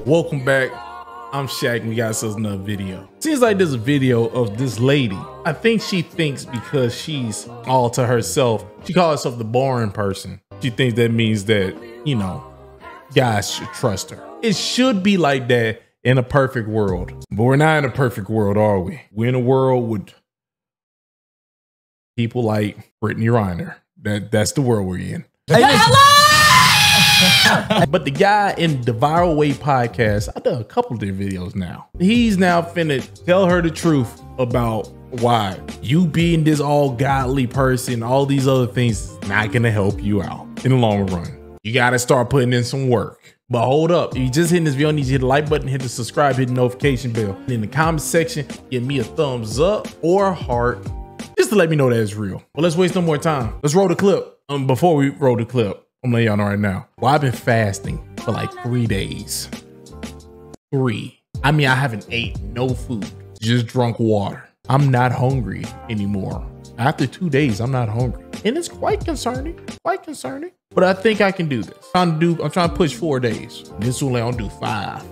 Welcome back. I'm Shaq and we got ourselves another video. Seems like there's a video of this lady. I think she thinks because she's all to herself, she calls herself the boring person. She thinks that means that, you know, guys should trust her. It should be like that in a perfect world. But we're not in a perfect world, are we? We're in a world with people like Brittany Reiner. That's the world we're in. But the guy in the Viral Way podcast, I've done a couple of their videos now. He's now finna tell her the truth about why you being this all godly person, all these other things is not gonna help you out in the long run. You gotta start putting in some work. But hold up, if you just hitting this video, you need to hit the like button, hit the subscribe, hit the notification bell. And in the comment section, give me a thumbs up or a heart, just to let me know that it's real. But let's waste no more time. Let's roll the clip. Before we roll the clip, I'm letting y'all know right now. Well, I've been fasting for like 3 days. 3. I mean, I haven't ate no food, just drunk water. I'm not hungry anymore. After 2 days, I'm not hungry. And it's quite concerning, But I think I can do this. I'm trying to push 4 days. This will only do 5.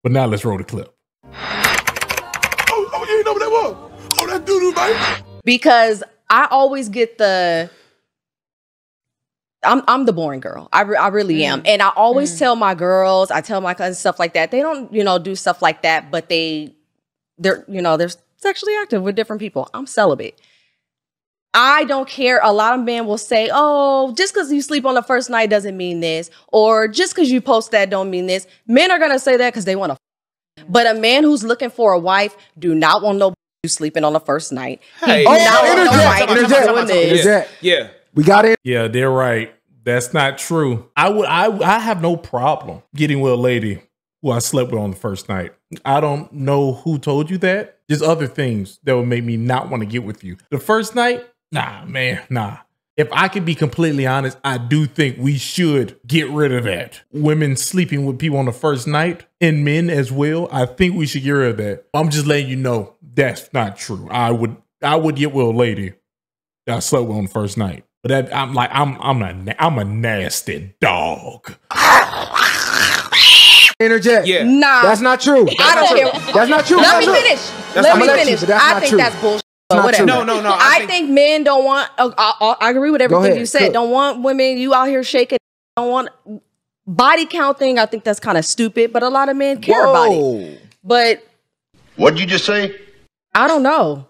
But now let's roll the clip. Oh, you didn't know what that was? Oh, that doo-doo, baby. Because I always get the, I'm the boring girl. I really am. And I always tell my girls, I tell my cousins stuff like that. They don't, you know, do stuff like that, but they're, you know, they're sexually active with different people. I'm celibate. I don't care. A lot of men will say, oh, just because you sleep on the first night doesn't mean this. Or just because you post that don't mean this. Men are going to say that because they want to. But a man who's looking for a wife do not want no you sleeping on the first night. Hey, yeah. We got it. Yeah, they're right. That's not true. I have no problem getting with a lady who I slept with on the first night. I don't know who told you that. There's other things that would make me not want to get with you. The first night, nah, man, nah. If I could be completely honest, I do think we should get rid of that. Women sleeping with people on the first night, and men as well. I think we should get rid of that. I'm just letting you know that's not true. I would get with a lady that I slept with on the first night. But that, I'm a nasty dog. Interject. Yeah. Nah. That's not true. That's not true. Let me finish. Let me finish. I think that's bullshit. But whatever. No. I think men don't want, I agree with everything you said. Don't want women, you out here shaking. Don't want body count thing. I think that's kind of stupid, but a lot of men care about it. But what did you just say? I don't know.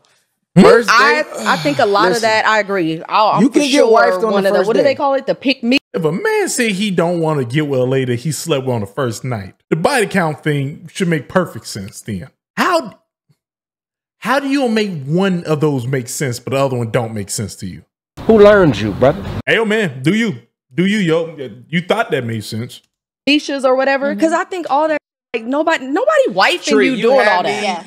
First I think a lot of that, I agree. You can get wifed on the first what do they call it? The pick me. If a man say he don't want to get with a lady he slept with on the first night, the body count thing should make perfect sense then. How do you make one of those make sense, but the other one don't make sense to you? Who learned you, brother? Hey, yo, man, do you, yo? You thought that made sense. Niches or whatever. Because I think all that, like, nobody wifing you doing all that.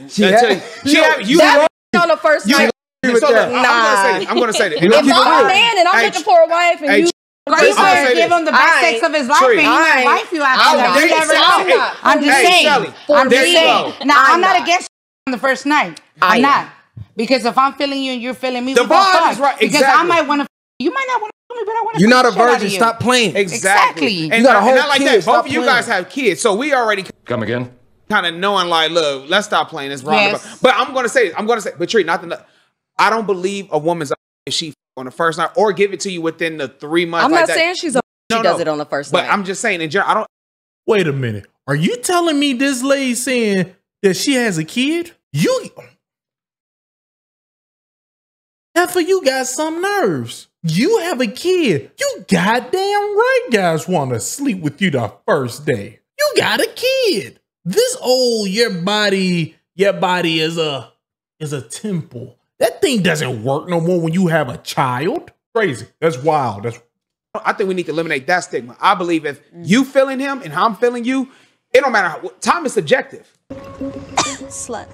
Yeah. On the first night. I'm gonna say that. If I'm a man and I'm looking for a wife and you give him the best sex of his life and he might wife you after that. You never know. I'm just saying. I'm just saying. Now, I'm not against on the first night. I'm not. Because if I'm feeling you and you're feeling me, the vibe is right. Because I might want to, you might not want to me, but I want to. You're not a virgin. Stop playing. Exactly. And you got a whole not like kid. that. Both Stop of you playing. guys have kids, so we already Come again? kind of knowing, like, look, let's stop playing this wrong. Yes. But I'm gonna say, but Tree, I don't believe a woman's if she on the first night or give it to you within the 3 months. I'm not saying she does it on the first night. But I'm just saying in general, I don't. Wait a minute. Are you telling me this lady saying that she has a kid? Heifer, you got some nerves. You have a kid. You goddamn right guys want to sleep with you the first day. You got a kid. This your body is a temple. That thing doesn't work no more when you have a child. Crazy. That's wild. I think we need to eliminate that stigma. I believe if you feeling him and I'm feeling you, it don't matter how, time is subjective. Slut.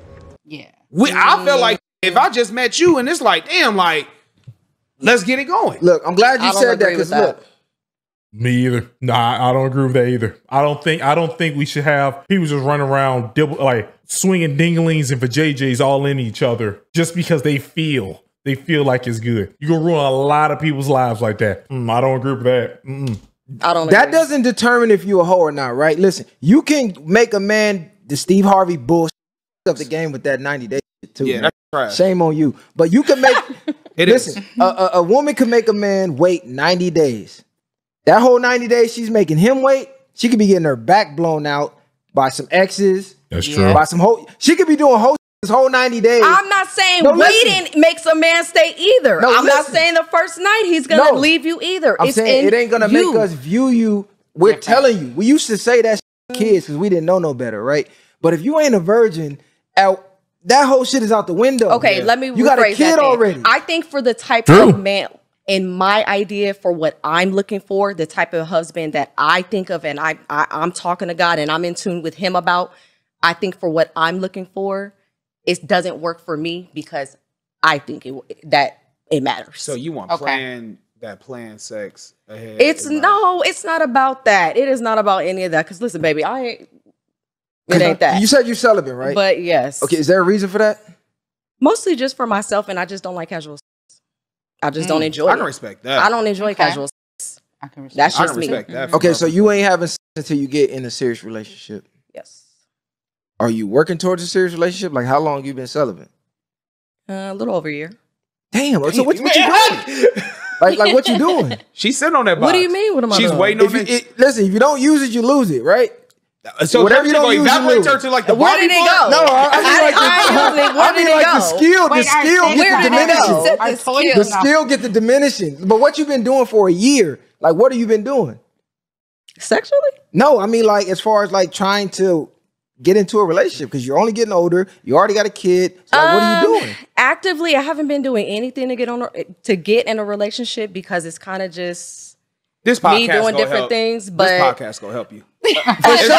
Yeah. I feel like if I just met you and it's like, damn, like, let's get it going. Look, I'm glad you said that because look. Me either. Nah, I don't agree with that either. I don't think we should have people just running around like swinging dinglings and vajayjays all in each other just because they feel like it's good. You gonna ruin a lot of people's lives like that. I don't agree with that. I don't. That doesn't determine if you a hoe or not, right? Listen, you can make a man the Steve Harvey bullshit of the game with that 90 days too. Yeah, man. that's right. Shame on you. But you can make listen, a woman can make a man wait 90 days. That whole 90 days she's making him wait, she could be getting her back blown out by some exes. That's true. By some whole, she could be doing this whole 90 days. I'm not saying waiting makes a man stay either. I'm not saying the first night he's gonna leave you either. I'm saying it ain't gonna make us view you. We're telling you. We used to say that kids because we didn't know no better, right? But if you ain't a virgin, that whole shit is out the window. Okay, let me rephrase that. You got a kid already. I think for the type of man, in my idea for what I'm looking for, the type of husband that I think of, and I'm talking to God and I'm in tune with Him about. I think for what I'm looking for, it doesn't work for me because I think that it matters. So you want planned sex ahead? It's not about that. It is not about any of that. Because listen, baby, it ain't that. You said you're celibate, right? But yes. Okay, is there a reason for that? Mostly just for myself, and I just don't like casual sex. I just don't enjoy it. I can respect that. I don't enjoy casual sex. I can respect That's just me. That okay, so you ain't having sex until you get in a serious relationship. Yes. Are you working towards a serious relationship? Like, how long you been celibate? A little over a year. Damn. So what you doing? like what you doing? She's sitting on that box. What do you mean? What am I doing? She's waiting on it. Listen, if you don't use it, you lose it, right? So whatever you don't use, evaporate her to like the where did it go? No, I mean like the skill. The skill get the diminishing. The skill get the diminishing. But what you been doing for a year? Like, what have you been doing? Sexually? No, I mean like as far as like trying to get into a relationship because you're only getting older. You already got a kid. So like, what are you doing? Actively, I haven't been doing anything to get in a relationship because it's kind of just me doing different things. But this podcast gonna help you. For sure.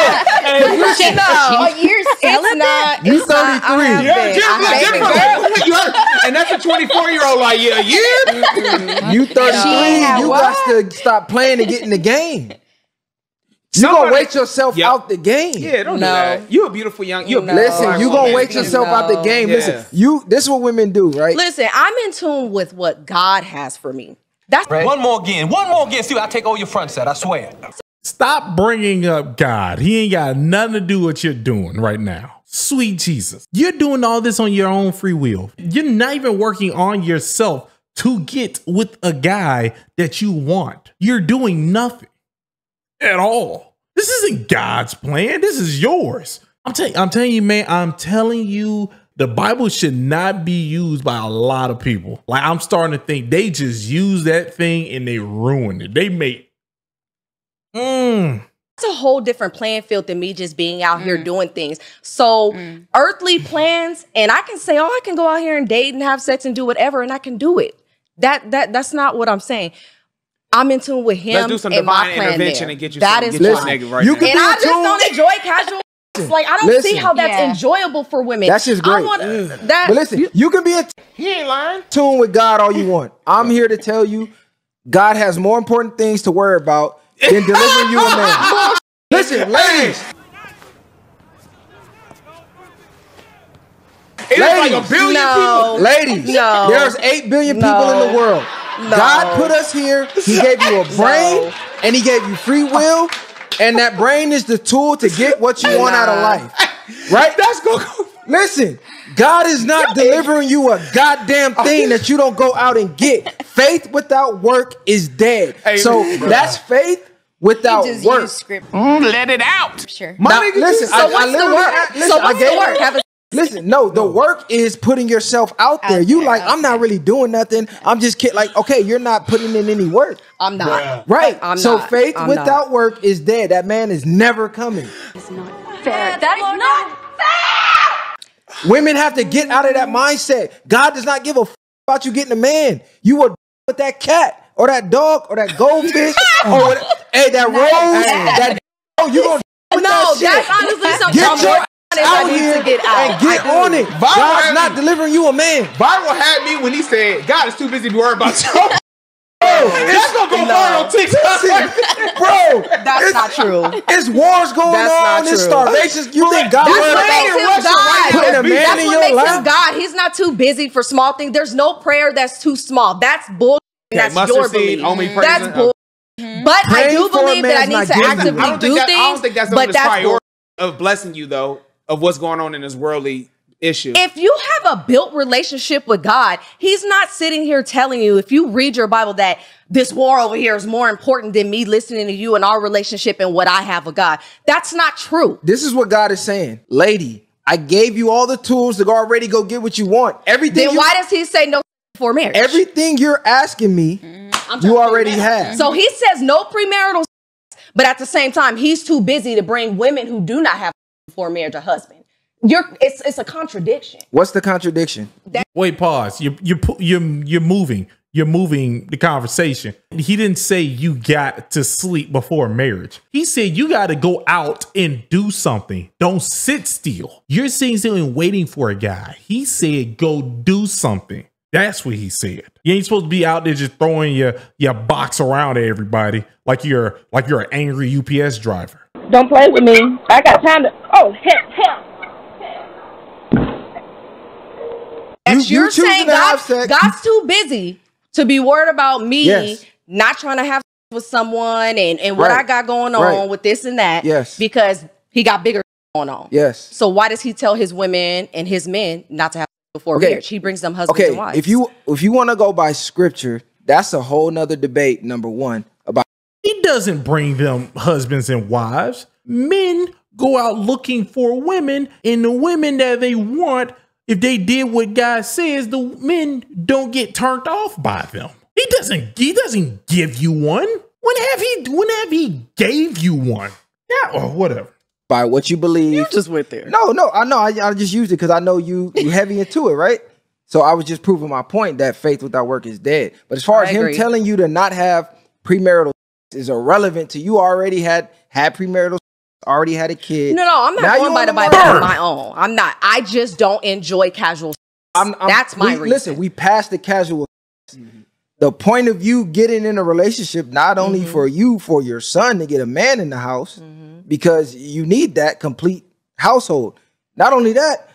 It's not. You 33. And that's a 24-year-old like, yeah. You 33. You got to stop playing and get in the game. You gonna wait yourself out the game. Yeah, don't do that. You a beautiful young. Listen, you gonna wait yourself out the game. Listen, this is what women do, right? Listen, I'm in tune with what God has for me. That's right. One more again. See, I'll take all your front set. I swear. Stop bringing up God. He ain't got nothing to do with what you're doing right now. Sweet Jesus. You're doing all this on your own free will. You're not even working on yourself to get with a guy that you want. You're doing nothing at all. This isn't God's plan. This is yours. I'm telling you, man, I'm telling you, the Bible should not be used by a lot of people. Like, I'm starting to think they just use that thing and they ruined it. They made It's a whole different playing field than me just being out here doing things. So earthly plans, and I can say, oh, I can go out here and date and have sex and do whatever, and I can do it. That's not what I'm saying. I'm in tune with Him. Let's do some divine intervention and get you. That is nigga right now. And I just don't enjoy casual. Like, I don't see how that's enjoyable for women. That's just great. But listen, you can be he ain't lying. Tune with God all you want. I'm here to tell you, God has more important things to worry about than delivering you a man. Listen, ladies. It's like a billion people. Ladies, there's 8 billion people in the world. God put us here. He gave you a brain and He gave you free will. And that brain is the tool to get what you want out of life. Right? That's go. Listen, God is not delivering you a goddamn thing that you don't go out and get. Faith without work is dead. So that's faith without work. Let it out. Sure. Now, listen, so what's the work? So what's the work? Listen, no, the work is putting yourself out there. You like, I'm not really doing nothing. I'm just kidding. Like, okay, you're not putting in any work. I'm not. Right. So faith without work is dead. That man is never coming. It's not fair. That is not fair. Women have to get out of that mindset. God does not give a about you getting a man. You will with that cat or that dog or that goldfish or that rose. You gonna with that shit. That's honestly something. Get your out here and get on it. God's not delivering you a man. Viral had me when he said, God is too busy to be worried about you. That's gonna go viral on TikTok. Bro, that's not true. It's wars going on. It's starvation. You think God putting a man in your life? God, He's not too busy for small things. There's no prayer that's too small. That's bull. That's your belief. That's bull. But I do believe that I need to actively do things. I don't think that's on his priority of blessing you, though, of what's going on in his worldly issue. If you have a built relationship with God, he's not sitting here telling you, if you read your Bible, that this war over here is more important than me listening to you and our relationship and what I have with God. That's not true. This is what God is saying. Lady, I gave you all the tools to already go get what you want. Everything. Then why does he say no before marriage? Everything you're asking me, you already have. So he says no premarital sex, but at the same time, he's too busy to bring women who do not have before marriage a husband. It's a contradiction. What's the contradiction? Wait, pause. You're moving. You're moving the conversation. He didn't say you got to sleep before marriage. He said you got to go out and do something. Don't sit still. You're sitting still and waiting for a guy. He said go do something. That's what he said. You ain't supposed to be out there just throwing your box around at everybody like you're an angry UPS driver. Don't play with me. I got time to. Oh, hell. You're saying God's too busy to be worried about me not trying to have with someone and what I got going on with this and that. Yes. Because he got bigger going on. Yes. So why does he tell his women and his men not to have before marriage? He brings them husbands and wives. If you want to go by scripture, that's a whole nother debate. Number one, about he doesn't bring them husbands and wives. Men go out looking for women, and the women that they want, if they did what God says, the men don't get turned off by them. He doesn't give you one. When have he gave you one? Yeah, or whatever. By what you believe. You just went there. No, I know. I just used it because I know you heavy into it, right? So I was just proving my point that faith without work is dead. But as far as him telling you to not have premarital is irrelevant to you already had premarital, already had a kid. No, I'm not going by the Bible on my own. I'm not. I just don't enjoy casual sex. That's my reason. Listen, we passed the casual sex. The point of you getting in a relationship, not only for you, for your son to get a man in the house, because you need that complete household. Not only that,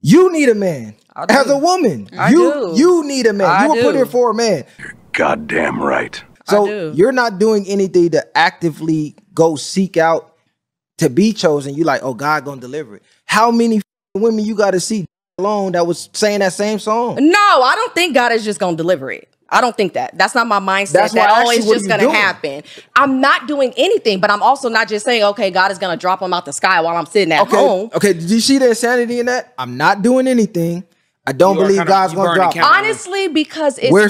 you need a man. As a woman, you need a man. You were put here for a man. You're goddamn right. So you're not doing anything to actively go seek out to be chosen. You like, oh, God gonna deliver it. How many women you got to see alone that was saying that same song? No, I don't think God is just gonna deliver it. I don't think that. That's not my mindset. That's always just going to happen. I'm not doing anything, but I'm also not just saying, okay, God is going to drop them out the sky while I'm sitting at home. Okay, did you see the insanity in that? I'm not doing anything. I don't believe God's going to drop. Honestly, because it's more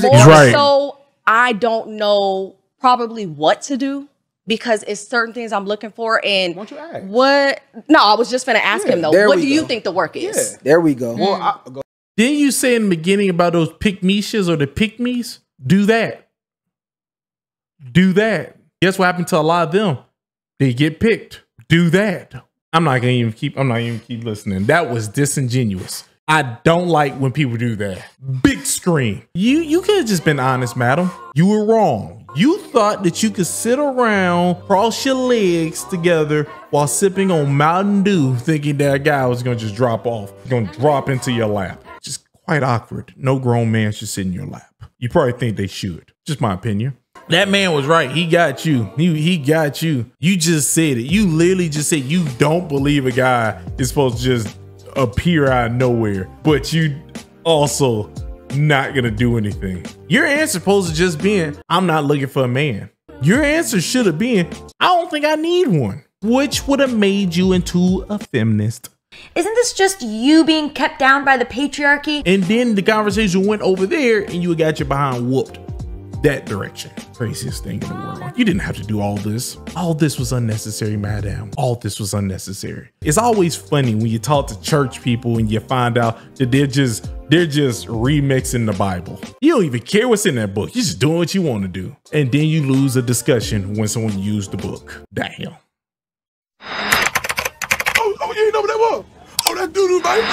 so I don't know probably what to do because it's certain things I'm looking for. And why don't you ask? What? No, I was just going to ask him though. What do you think the work is? Yeah, there we go. Well, Didn't you say in the beginning about those pick-me-shas or the pick-me's? Do that. Do that. Guess what happened to a lot of them? They get picked. Do that. I'm not gonna even keep listening. That was disingenuous. I don't like when people do that. Big screen. You could have just been honest, madam. You were wrong. You thought that you could sit around, cross your legs together while sipping on Mountain Dew, thinking that a guy was gonna just drop off, gonna drop into your lap. Just quite awkward. No grown man should sit in your lap. You probably think they should. Just my opinion. That man was right. He got you. He got you. You just said it. You literally just said you don't believe a guy is supposed to just appear out of nowhere, but you also not gonna do anything. Your answer supposed to just being, I'm not looking for a man. Your answer should have been, I don't think I need one, which would have made you into a feminist. Isn't this just you being kept down by the patriarchy? And then the conversation went over there and you got your behind whooped that direction. Craziest thing in the world. You didn't have to do all this. All this was unnecessary, madam. All this was unnecessary. It's always funny when you talk to church people and you find out that they're just remixing the Bible. You don't even care what's in that book. You're just doing what you want to do. And then you lose a discussion when someone used the book. Damn. Oh, you didn't know what that was? Oh, that doo-doo, baby.